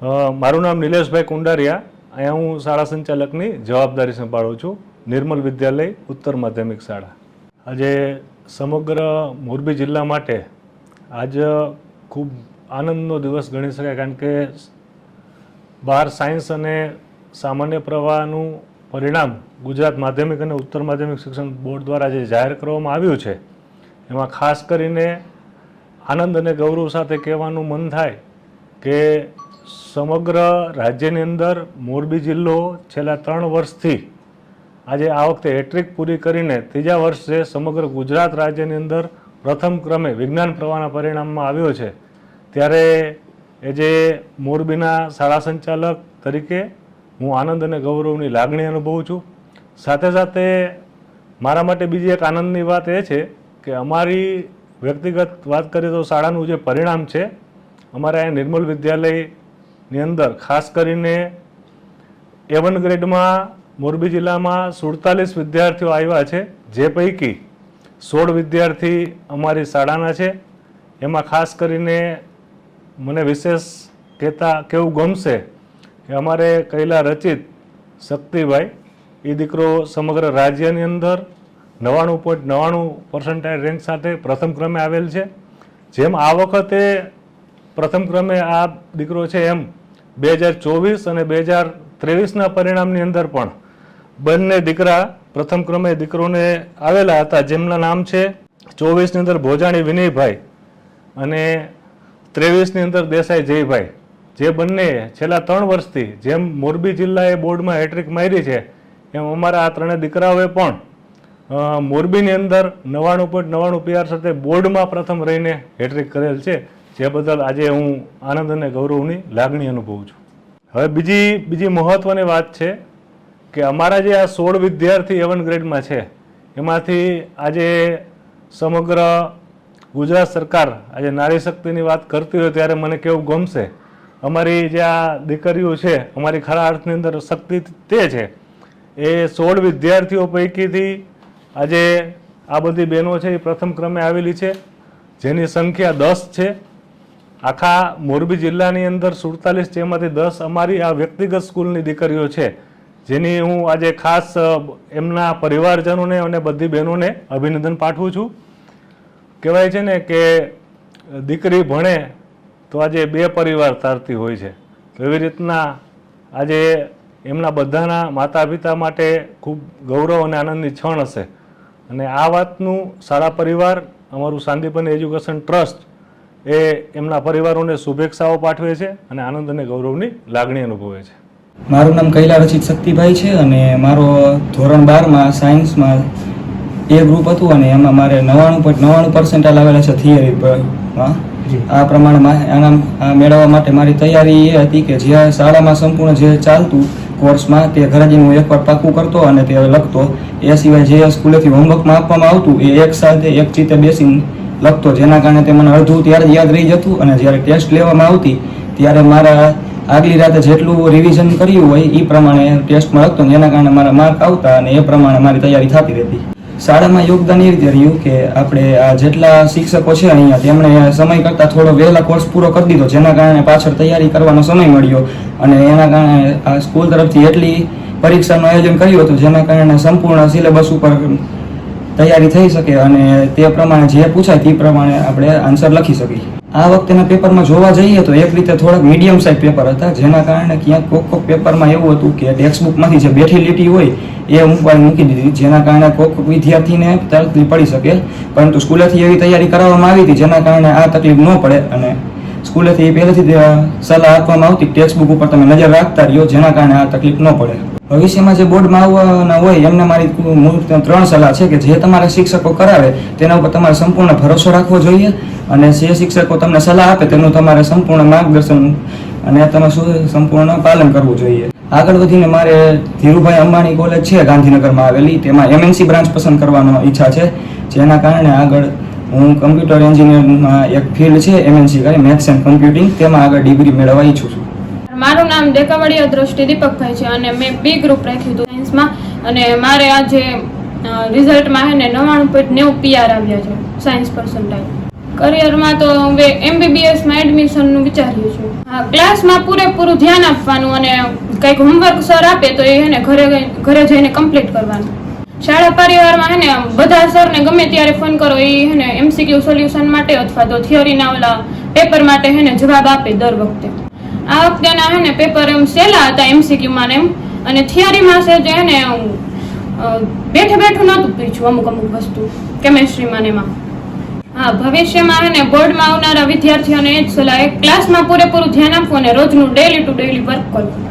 મારું નામ નિલેશભાઈ કુંડારિયા. અહીંયા હું શાળા સંચાલકની જવાબદારી સંભાળું છું. નિર્મલ વિદ્યાલય ઉત્તર માધ્યમિક શાળા. આજે સમગ્ર મોરબી જિલ્લા માટે આજ ખૂબ આનંદનો દિવસ ગણી શકાય, કારણ કે 12 સાયન્સ અને સામાન્ય પ્રવાહનું પરિણામ ગુજરાત માધ્યમિક અને ઉત્તર માધ્યમિક શિક્ષણ બોર્ડ દ્વારા જે જાહેર કરવામાં આવ્યું છે, એમાં ખાસ કરીને આનંદ અને ગૌરવ સાથે કહેવાનું મન થાય કે સમગ્ર રાજ્યની અંદર મોરબી જિલ્લો છેલ્લા 3 વર્ષથી આજે આ વખતે હેટ્રિક પૂરી કરીને ત્રીજા વર્ષે સમગ્ર ગુજરાત રાજ્યની અંદર પ્રથમ ક્રમે વિજ્ઞાન પ્રવાહના પરિણામમાં આવ્યો છે. ત્યારે એ જે મોરબીના શાળા સંચાલક તરીકે હું આનંદ અને ગૌરવની લાગણી અનુભવું છું. સાથે સાથે મારા માટે બીજી એક આનંદની વાત એ છે કે અમારી વ્યક્તિગત વાત કરીએ તો શાળાનું જે પરિણામ છે, અમારા અહીંયા નિર્મલ વિદ્યાલયની અંદર ખાસ કરીને A1 ગ્રેડમાં મોરબી જિલ્લામાં 47 વિદ્યાર્થીઓ આવ્યા છે, જે પૈકી 16 વિદ્યાર્થી અમારી શાળાના છે. એમાં ખાસ કરીને મને વિશેષ કહેવું ગમશે કે અમારે કૈલા રચિત શક્તિભાઈ, એ દીકરો સમગ્ર રાજ્યની અંદર 99.99% રેન્ક સાથે પ્રથમ ક્રમે આવેલ છે. જેમ આ વખતે પ્રથમ ક્રમે આ દીકરો છે, એમ 2024 અને 2023ના પરિણામની અંદર પણ બંને દીકરા પ્રથમ ક્રમે દીકરોને આવેલા હતા, જેમના નામ છે 24ની અંદર ભોજાણી વિનયભાઈ અને 23ની અંદર દેસાઈ જયભાઈ, જે બંને છેલ્લા 3 વર્ષથી જેમ મોરબી જિલ્લાએ બોર્ડમાં હેટ્રિક મારી છે, એમ અમારા આ ત્રણેય દીકરાઓએ પણ મોરબીની અંદર 99.99 PR સાથે બોર્ડમાં પ્રથમ રહીને હેટ્રિક કરેલ છે, જે બદલ આજે હું આનંદ અને ગૌરવની લાગણી અનુભવું છું. હવે બીજી મહત્વની વાત છે કે અમારા જે આ 16 વિદ્યાર્થી A1 ગ્રેડમાં છે, એમાંથી આજે સમગ્ર ગુજરાત સરકાર આજે નારી શક્તિની વાત કરતી હોય ત્યારે મને કેવું ગમશે, અમારી જે આ દીકરીઓ છે, અમારી ખરા અર્થની અંદર શક્તિ તે છે. એ 16 વિદ્યાર્થીઓ પૈકીથી આજે આ બધી બહેનો છે એ પ્રથમ ક્રમે આવેલી છે, જેની સંખ્યા 10 છે. આખા મોરબી જિલ્લાની અંદર 47 છે, એમાંથી 10 અમારી આ વ્યક્તિગત સ્કૂલની દીકરીઓ છે, જેની હું આજે ખાસ એમના પરિવારજનોને અને બધી બહેનોને અભિનંદન પાઠવું છું. કહેવાય છે ને કે દીકરી ભણે તો આજે 2 પરિવાર તારતી હોય છે, એવી રીતના આજે એમના બધાના માતા પિતા માટે ખૂબ ગૌરવ અને આનંદની ક્ષણ હશે. અને આ વાતનું શાળા પરિવાર, અમારું શાંતિપન એજ્યુકેશન ટ્રસ્ટ એ એમના પરિવારોને શુભેચ્છાઓ પાઠવે છે અને આનંદ અને ગૌરવની લાગણી અનુભવે છે. મારું નામ કૈલા રચિત શક્તિભાઈ છે અને મારો ધોરણ 12માં સાયન્સમાં A ગ્રુપ હતું અને એમાં મારે 99.99% આવેલા છે થિયરીમાં. આ પ્રમાણમાં આ મેળવવા માટે મારી તૈયારી એ હતી કે જે શાળામાં સંપૂર્ણ જે ચાલતું કોર્સમાં તે ઘરે જઈને હું એકવાર પાકું કરતો અને તે લખતો. એ સિવાય જે સ્કૂલેથી હોમવર્કમાં આપવામાં આવતું એ એક સાથે એક ચિત્તે બેસીને લખતો, જેના કારણે તે મને અડધું ત્યારે યાદ રહી જતું અને જ્યારે ટેસ્ટ લેવામાં આવતી ત્યારે મારા આગલી રાતે જેટલું રિવિઝન કર્યું હોય એ પ્રમાણે ટેસ્ટમાં લખતો, જેના કારણે મારા માર્ક આવતા અને એ પ્રમાણે મારી તૈયારી થતી રહેતી. શાળામાં યોગદાન એ રીતે રહ્યું કે આપણે આ જેટલા શિક્ષકો છે અહીંયા તેમણે સમય કરતાં થોડો વહેલા કોર્સ પૂરો કરી દીધો, જેના કારણે પાછળ તૈયારી કરવાનો સમય મળ્યો અને એના કારણે આ સ્કૂલ તરફથી એટલી પરીક્ષાનું આયોજન કર્યું હતું, જેના કારણે સંપૂર્ણ સિલેબસ ઉપર તૈયારી થઈ શકે અને તે પ્રમાણે જે પૂછાય તે પ્રમાણે આપણે આન્સર લખી શકીએ. આ વખતેના પેપરમાં જોવા જઈએ તો એક રીતે થોડાક મીડિયમ સાઇઝ પેપર હતા, જેના કારણે ક્યાંક કોક પેપરમાં એવું હતું કે ટેક્સ્ટબુકમાંથી જે બેઠી લીટી હોય એ મૂકી દીધી, જેના કારણે કોક વિદ્યાર્થીને તકલીફ પડી શકે. પરંતુ સ્કૂલેથી એવી તૈયારી કરાવવામાં આવી હતી જેના કારણે આ તકલીફ ન પડે અને સ્કૂલેથી પહેલેથી સલાહ આપવામાં આવતી ટેક્સ્ટબુક ઉપર તમે નજર રાખતા રહ્યો, જેના કારણે આ તકલીફ ન પડે. ભવિષ્યમાં જે બોર્ડમાં આવવાના હોય એમને મારી 3 સલાહ છે કે જે તમારા શિક્ષકો કરાવે તેના ઉપર તમારે સંપૂર્ણ ભરોસો રાખવો જોઈએ અને જે શિક્ષકો તમને સલાહ આપે તેનું તમારે સંપૂર્ણ માર્ગદર્શન અને તમે સંપૂર્ણ પાલન કરવું જોઈએ. આગળ વધીને મારે ધીરુભાઈ અંબાણી કોલેજ છે ગાંધીનગરમાં આવેલી, તેમાં MNC બ્રાન્ચ પસંદ કરવાનો ઈચ્છા છે, જેના કારણે આગળ હું કમ્પ્યુટર એન્જિનિયરમાં એક ફિલ્ડ છે MNC કરી મેથ્સ એન્ડ કમ્પ્યુટિંગ, તેમાં આગળ ડિગ્રી મેળવવા ઈચ્છું છું. મારું નામ દેકાવડિયા દ્રષ્ટિ દીપકભાઈ છે અને મેં B ગ્રુપ રાખ્યું હતું સાયન્સમાં અને મારે આજે રિઝલ્ટમાં છે ને 99.90 PR આવ્યા છે સાયન્સ પર્સન્ટાઇલ. કરિયરમાં તો હવે MBBS માં એડમિશનનું વિચાર્યું છું. હા, ક્લાસમાં પૂરેપૂરું ધ્યાન આપવાનું અને કંઈક હોમવર્ક સર આપે તો એ એને ઘરે જઈને કમ્પ્લીટ કરવાનું. શાળા પરિવારમાં હે ને બધા સરને ગમે ત્યારે ફોન કરો એ હે ને MCQ સોલ્યુશન માટે અથવા તો થિયરીના ઓલા પેપર માટે હે ને જવાબ આપે દર વખતે. આ વખતેના હે ને પેપર એમ સહેલા હતા MCQ માં એમ, અને થિયરીમાં છે જે હે ને બેઠે બેઠું નહોતું પૂછ્યું અમુક વસ્તુ કેમેસ્ટ્રીમાં ને એમાં. હા, ભવિષ્યમાં હે ને બોર્ડમાં આવનારા વિદ્યાર્થીઓને એ જ સલાહ, ક્લાસમાં પૂરેપૂરું ધ્યાન આપવું અને રોજનું ડેલી ટુ ડેલી વર્ક કરવું.